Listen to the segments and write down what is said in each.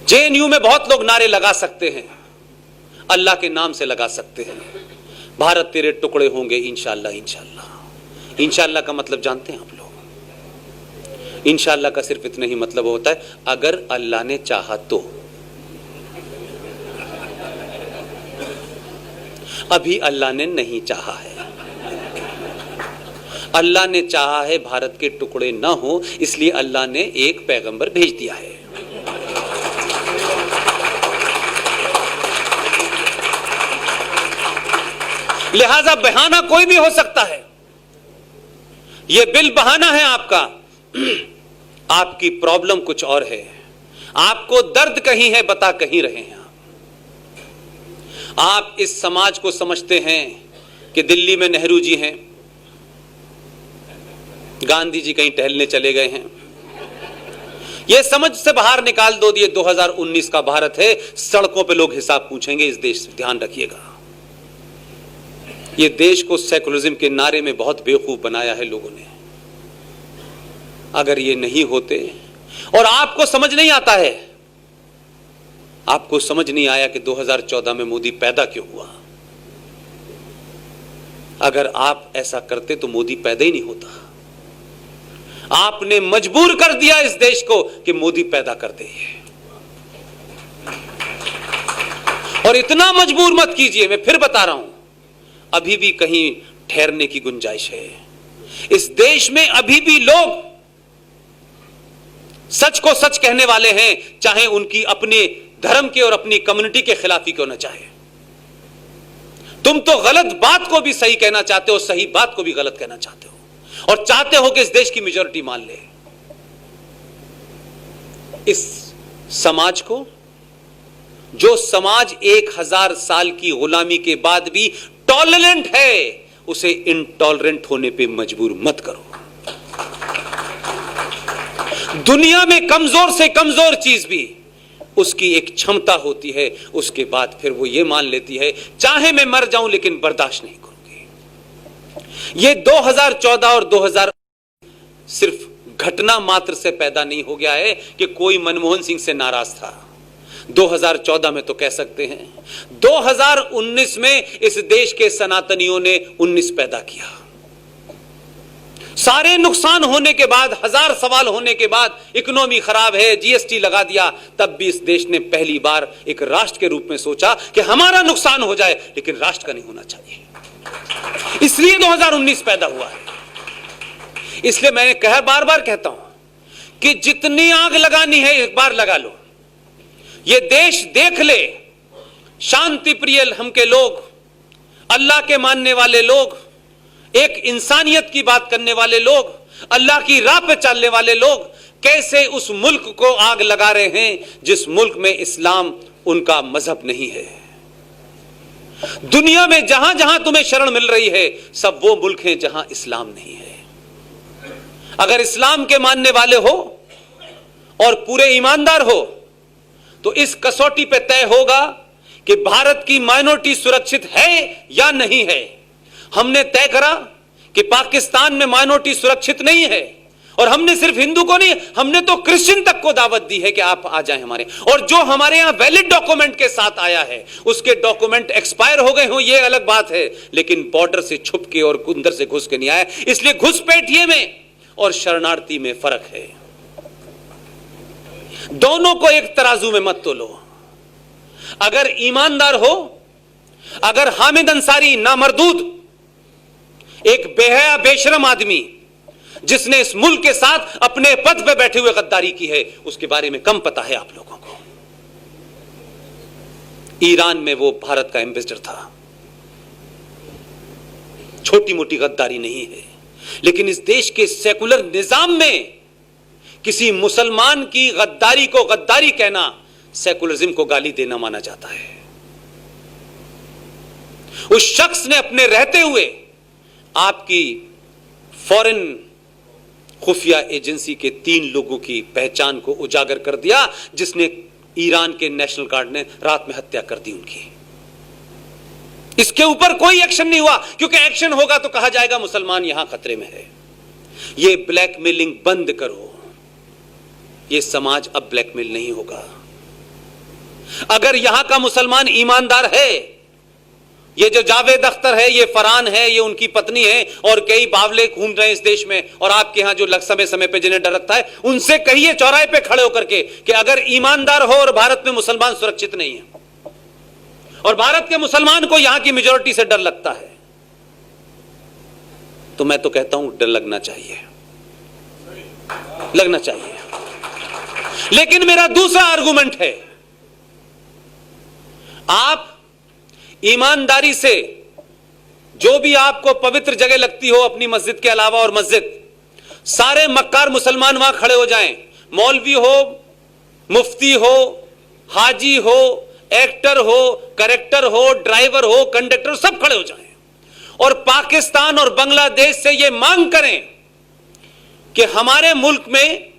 JNU में बहुत लोग नारे लगा सकते हैं, अल्लाह के नाम से लगा सकते हैं, भारत तेरे टुकड़े होंगे इंशाअल्लाह इंशाअल्लाह। इंशाअल्लाह का मतलब जानते हैं आप लोग? इंशाअल्लाह का सिर्फ इतना ही मतलब होता है, अगर अल्लाह ने चाहा तो। अभी अल्लाह ने नहीं चाहा है। अल्लाह ने चाहा है भारत के टुकड़े ना हो, इसलिए अल्लाह ने एक पैगंबर भेज दिया है। लिहाजा बहाना कोई भी हो सकता है। यह बिल बहाना है आपका। आपकी प्रॉब्लम कुछ और है, आपको दर्द कहीं है, बता कहीं रहे हैं आप इस समाज को समझते हैं कि दिल्ली में नेहरू जी हैं, गांधी जी कहीं टहलने चले गए हैं। यह समझ से बाहर निकाल दो। ये 2019 का भारत है, सड़कों पे लोग हिसाब पूछेंगे इस देश से, ध्यान रखिएगा। ये देश को सेकुलरिज्म के नारे में बहुत बेवकूफ बनाया है लोगों ने। अगर ये नहीं होते, और आपको समझ नहीं आता है, आपको समझ नहीं आया कि 2014 में मोदी पैदा क्यों हुआ। अगर आप ऐसा करते तो मोदी पैदा ही नहीं होता। आपने मजबूर कर दिया इस देश को कि मोदी पैदा कर दे। और इतना मजबूर मत कीजिए, मैं फिर बता रहा हूं, अभी भी कहीं ठहरने की गुंजाइश है। इस देश में अभी भी लोग सच को सच कहने वाले हैं, चाहे उनकी अपने धर्म के और अपनी कम्युनिटी के खिलाफ ही क्यों ना चाहे। तुम तो गलत बात को भी सही कहना चाहते हो, सही बात को भी गलत कहना चाहते हो, और चाहते हो कि इस देश की मेजॉरिटी मान ले। इस समाज को, जो समाज 1000 साल की गुलामी के बाद भी टॉलरेंट है, उसे इनटॉलरेंट होने पे मजबूर मत करो। दुनिया में कमजोर से कमजोर चीज भी उसकी एक क्षमता होती है, उसके बाद फिर वो ये मान लेती है चाहे मैं मर जाऊं लेकिन बर्दाश्त नहीं करूंगी। ये 2014 और 2000 सिर्फ घटना मात्र से पैदा नहीं हो गया है कि कोई मनमोहन सिंह से नाराज था। 2014 में तो कह सकते हैं, 2019 में इस देश के सनातनियों ने 19 पैदा किया। सारे नुकसान होने के बाद, 1000 सवाल होने के बाद, इकोनॉमी खराब है, जीएसटी लगा दिया, तब भी इस देश ने पहली बार एक राष्ट्र के रूप में सोचा कि हमारा नुकसान हो जाए लेकिन राष्ट्र का नहीं होना चाहिए। इसलिए 2019 पैदा हुआ है। इसलिए मैं बार बार कहता हूं कि जितनी आग लगानी है एक बार लगा लो। ये देश देख ले, शांति प्रिय हम के लोग, अल्लाह के मानने वाले लोग, एक इंसानियत की बात करने वाले लोग, अल्लाह की राह पे चलने वाले लोग कैसे उस मुल्क को आग लगा रहे हैं जिस मुल्क में इस्लाम उनका मजहब नहीं है। दुनिया में जहां जहां तुम्हें शरण मिल रही है, सब वो मुल्क हैं जहां इस्लाम नहीं है। अगर इस्लाम के मानने वाले हो और पूरे ईमानदार हो तो इस कसौटी पे तय होगा कि भारत की माइनॉरिटी सुरक्षित है या नहीं है। हमने तय करा कि पाकिस्तान में माइनॉरिटी सुरक्षित नहीं है, और हमने सिर्फ हिंदू को नहीं, हमने तो क्रिश्चियन तक को दावत दी है कि आप आ जाएं हमारे। और जो हमारे यहां वैलिड डॉक्यूमेंट के साथ आया है, उसके डॉक्यूमेंट एक्सपायर हो गए हो, यह अलग बात है, लेकिन बॉर्डर से छुप के और अंदर से घुस के नहीं आया। इसलिए घुसपैठिए में और शरणार्थी में फर्क है। दोनों को एक तराजू में मत तोलो। अगर ईमानदार हो, अगर हामिद अंसारी नामर्दूद, एक बेहया बेशरम आदमी जिसने इस मुल्क के साथ अपने पद पे बैठे हुए गद्दारी की है, उसके बारे में कम पता है आप लोगों को। ईरान में वो भारत का एम्बेसडर था। छोटी मोटी गद्दारी नहीं है, लेकिन इस देश के सेकुलर निजाम में किसी मुसलमान की गद्दारी को गद्दारी कहना सेकुलरिज्म को गाली देना माना जाता है। उस शख्स ने अपने रहते हुए आपकी फॉरेन खुफिया एजेंसी के 3 लोगों की पहचान को उजागर कर दिया, जिसने ईरान के नेशनल गार्ड ने रात में हत्या कर दी उनकी। इसके ऊपर कोई एक्शन नहीं हुआ, क्योंकि एक्शन होगा तो कहा जाएगा मुसलमान यहां खतरे में है। यह ब्लैकमेलिंग बंद करो। यह समाज अब ब्लैकमेल नहीं होगा। अगर यहां का मुसलमान ईमानदार है, ये जो जावेद अख्तर है, ये फरहान है, ये उनकी पत्नी है और कई बावले घूम रहे हैं इस देश में, और आपके यहां जो समय समय पे जिन्हें डर रखता है, उनसे कहिए चौराहे पे खड़े होकर के कि अगर ईमानदार हो और भारत में मुसलमान सुरक्षित नहीं है और भारत के मुसलमान को यहां की मेजॉरिटी से डर लगता है, तो मैं तो कहता हूं डर लगना चाहिए, लगना चाहिए। लेकिन मेरा दूसरा आर्गुमेंट है, आप ईमानदारी से जो भी आपको पवित्र जगह लगती हो अपनी मस्जिद के अलावा, और मस्जिद, सारे मक्कार मुसलमान वहां खड़े हो जाएं, मौलवी हो, मुफ्ती हो, हाजी हो, एक्टर हो, करेक्टर हो, ड्राइवर हो, कंडक्टर, सब खड़े हो जाएं और पाकिस्तान और बांग्लादेश से यह मांग करें कि हमारे मुल्क में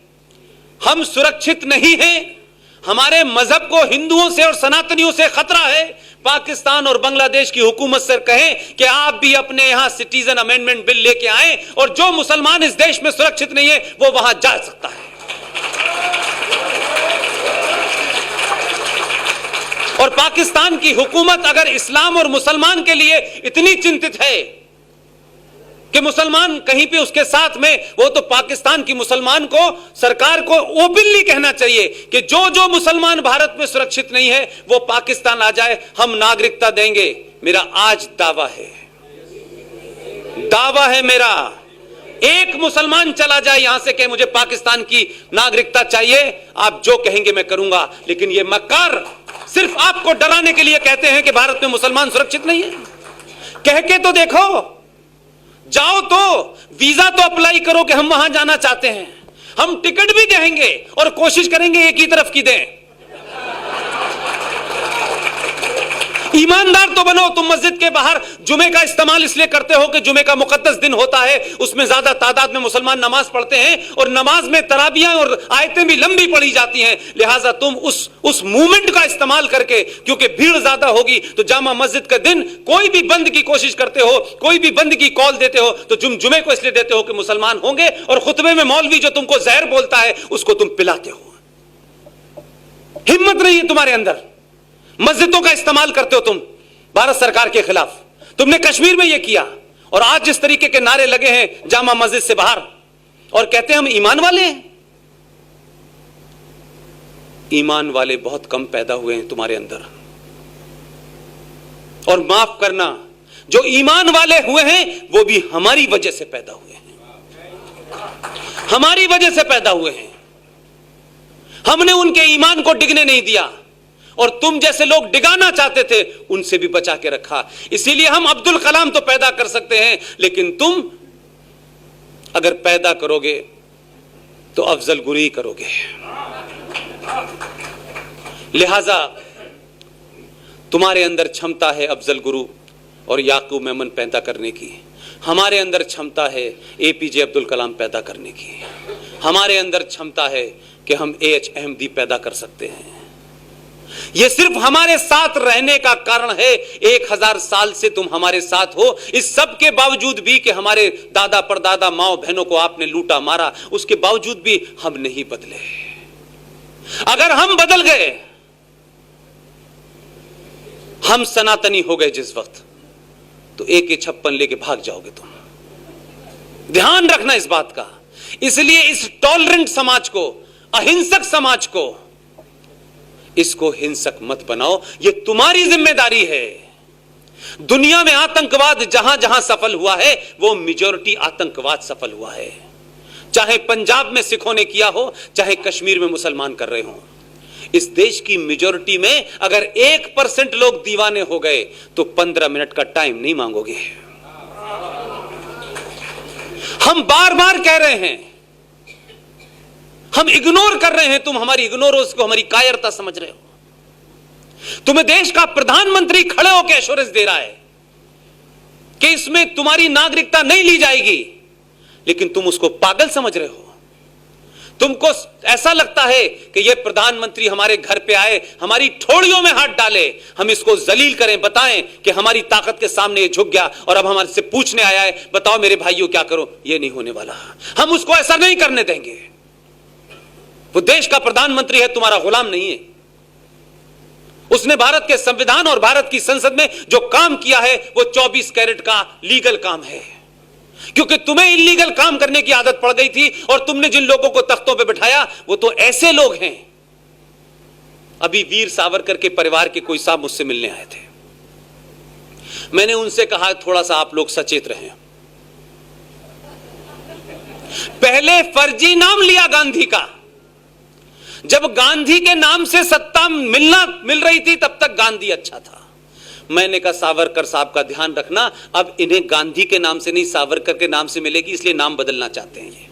हम सुरक्षित नहीं हैं, हमारे मजहब को हिंदुओं से और सनातनियों से खतरा है। पाकिस्तान और बांग्लादेश की हुकूमत से कहें कि आप भी अपने यहां सिटीजन अमेंडमेंट बिल लेके आए और जो मुसलमान इस देश में सुरक्षित नहीं है वो वहां जा सकता है। और पाकिस्तान की हुकूमत अगर इस्लाम और मुसलमान के लिए इतनी चिंतित है कि मुसलमान कहीं पे उसके साथ में, वो तो पाकिस्तान की मुसलमान को, सरकार को ओपनली कहना चाहिए कि जो जो मुसलमान भारत में सुरक्षित नहीं है वो पाकिस्तान आ जाए, हम नागरिकता देंगे। मेरा आज दावा है मेरा, एक मुसलमान चला जाए यहां से कि मुझे पाकिस्तान की नागरिकता चाहिए, आप जो कहेंगे मैं करूंगा। लेकिन ये मक्कार सिर्फ आपको डराने के लिए कहते हैं कि भारत में मुसलमान सुरक्षित नहीं है। कह के तो देखो, जाओ तो वीजा तो अप्लाई करो कि हम वहां जाना चाहते हैं, हम टिकट भी देंगे और कोशिश करेंगे एक ही तरफ की दें। ईमानदार तो बनो। तुम मस्जिद के बाहर जुमे का इस्तेमाल इसलिए करते हो कि जुमे का मुकद्दस दिन होता है, उसमें ज्यादा तादाद में मुसलमान नमाज पढ़ते हैं और नमाज में तराबियां और आयतें भी लंबी पढ़ी जाती हैं, लिहाजा तुम उस मूवमेंट का इस्तेमाल करके, क्योंकि भीड़ ज्यादा होगी तो जामा मस्जिद का दिन कोई भी बंद की कोशिश करते हो, कोई भी बंद की कॉल देते हो तो जुमे को इसलिए देते हो कि मुसलमान होंगे, और खुतबे में मौलवी जो तुमको जहर बोलता है उसको तुम पिलाते हो। हिम्मत नहीं है तुम्हारे अंदर, मस्जिदों का इस्तेमाल करते हो तुम भारत सरकार के खिलाफ। तुमने कश्मीर में यह किया और आज जिस तरीके के नारे लगे हैं जामा मस्जिद से बाहर और कहते हैं हम ईमान वाले हैं। ईमान वाले बहुत कम पैदा हुए हैं तुम्हारे अंदर, और माफ करना, जो ईमान वाले हुए हैं वो भी हमारी वजह से पैदा हुए हैं, हमारी वजह से पैदा हुए हैं। हमने उनके ईमान को डिगने नहीं दिया और तुम जैसे लोग डिगाना चाहते थे उनसे भी बचा के रखा। इसीलिए हम अब्दुल कलाम तो पैदा कर सकते हैं, लेकिन तुम अगर पैदा करोगे तो अफजल गुरी करोगे। लिहाजा तुम्हारे अंदर क्षमता है अफजल गुरु और याकूब मेमन पैदा करने की, हमारे अंदर क्षमता है एपीजे अब्दुल कलाम पैदा करने की, हमारे अंदर क्षमता है कि हम एएच अहमदी पैदा कर सकते हैं। यह सिर्फ हमारे साथ रहने का कारण है। 1000 साल से तुम हमारे साथ हो, इस सब के बावजूद भी कि हमारे दादा परदादा माओ बहनों को आपने लूटा मारा, उसके बावजूद भी हम नहीं बदले। अगर हम बदल गए, हम सनातनी हो गए जिस वक्त, तो AK-56 लेके भाग जाओगे तुम। ध्यान रखना इस बात का। इसलिए इस टॉलरेंट समाज को, अहिंसक समाज को, इसको हिंसक मत बनाओ, यह तुम्हारी जिम्मेदारी है। दुनिया में आतंकवाद जहां जहां सफल हुआ है वो मेजॉरिटी आतंकवाद सफल हुआ है, चाहे पंजाब में सिखों ने किया हो, चाहे कश्मीर में मुसलमान कर रहे हो। इस देश की मेजॉरिटी में अगर 1% लोग दीवाने हो गए तो 15 मिनट का टाइम नहीं मांगोगे। हम बार बार कह रहे हैं, हम इग्नोर कर रहे हैं, तुम हमारी इग्नोरेंस को हमारी कायरता समझ रहे हो। तुम्हें देश का प्रधानमंत्री खड़े होकर एश्योरेंस दे रहा है कि इसमें तुम्हारी नागरिकता नहीं ली जाएगी, लेकिन तुम उसको पागल समझ रहे हो। तुमको ऐसा लगता है कि यह प्रधानमंत्री हमारे घर पे आए, हमारी ठोड़ियों में हाथ डाले, हम इसको जलील करें, बताएं कि हमारी ताकत के सामने ये झुक गया और अब हमारे से पूछने आया है, बताओ मेरे भाइयों क्या करो। यह नहीं होने वाला, हम उसको ऐसा नहीं करने देंगे। वो देश का प्रधानमंत्री है, तुम्हारा गुलाम नहीं है। उसने भारत के संविधान और भारत की संसद में जो काम किया है वो 24 कैरेट का लीगल काम है, क्योंकि तुम्हें इलीगल काम करने की आदत पड़ गई थी और तुमने जिन लोगों को तख्तों पे बिठाया वो तो ऐसे लोग हैं। अभी वीर सावरकर के परिवार के कोई साहब मुझसे मिलने आए थे। मैंने उनसे कहा थोड़ा सा आप लोग सचेत रहें। पहले फर्जी नाम लिया गांधी का, जब गांधी के नाम से सत्ता मिल रही थी तब तक गांधी अच्छा था। मैंने कहा सावरकर साहब का ध्यान रखना, अब इन्हें गांधी के नाम से नहीं सावरकर के नाम से मिलेगी, इसलिए नाम बदलना चाहते हैं ये।